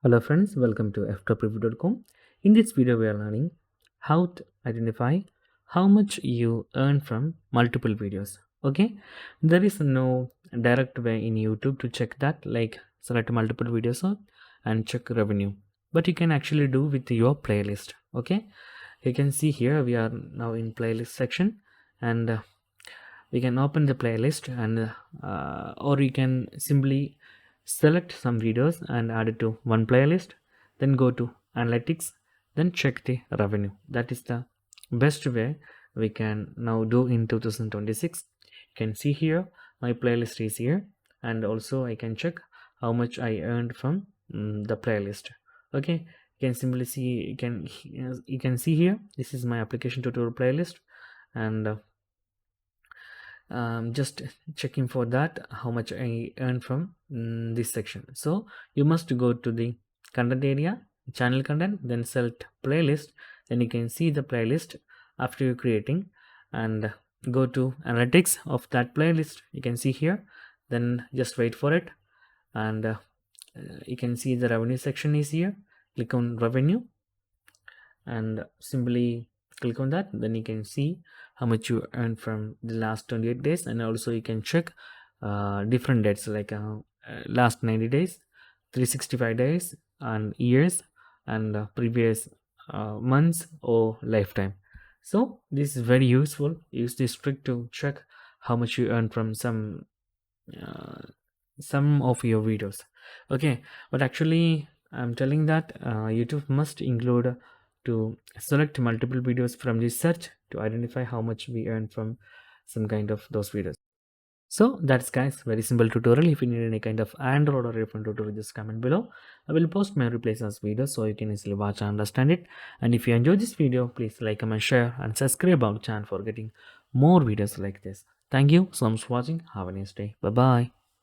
Hello friends, welcome to Ftopreview.com. In this video we are learning how to identify how much you earn from multiple videos. Okay, there is no direct way in YouTube to check that, like select multiple videos and check revenue, but you can actually do with your playlist. Okay, you can see here we are now in playlist section, and we can open the playlist, and or you can simply select some videos and add it to one playlist, then go to analytics, then check the revenue. That is the best way we can now do in 2026. You can see here my playlist is here, and also I can check how much I earned from the playlist. Okay, you can simply see, you can see here, this is my application tutorial playlist, and just checking for that how much I earn from this section. So you must go to the content area, channel content, then select playlist, then you can see the playlist after you creating, and go to analytics of that playlist. You can see here, then just wait for it, and you can see the revenue section is here. Click on revenue and simply click on that, then you can see how much you earned from the last 28 days, and also you can check different dates, like last 90 days, 365 days, and years, and previous months or lifetime. So this is very useful. Use this trick to check how much you earn from uh, some of your videos. Okay, but actually I'm telling that YouTube must include to select multiple videos from the search to identify how much we earn from some kind of those videos. So that's guys, very simple tutorial. If you need any kind of Android or different tutorial, just comment below. I will post my replaces videos so you can easily watch and understand it. And if you enjoyed this video, please like, comment, share, and subscribe our channel for getting more videos like this. Thank you so much for watching. Have a nice day. Bye bye.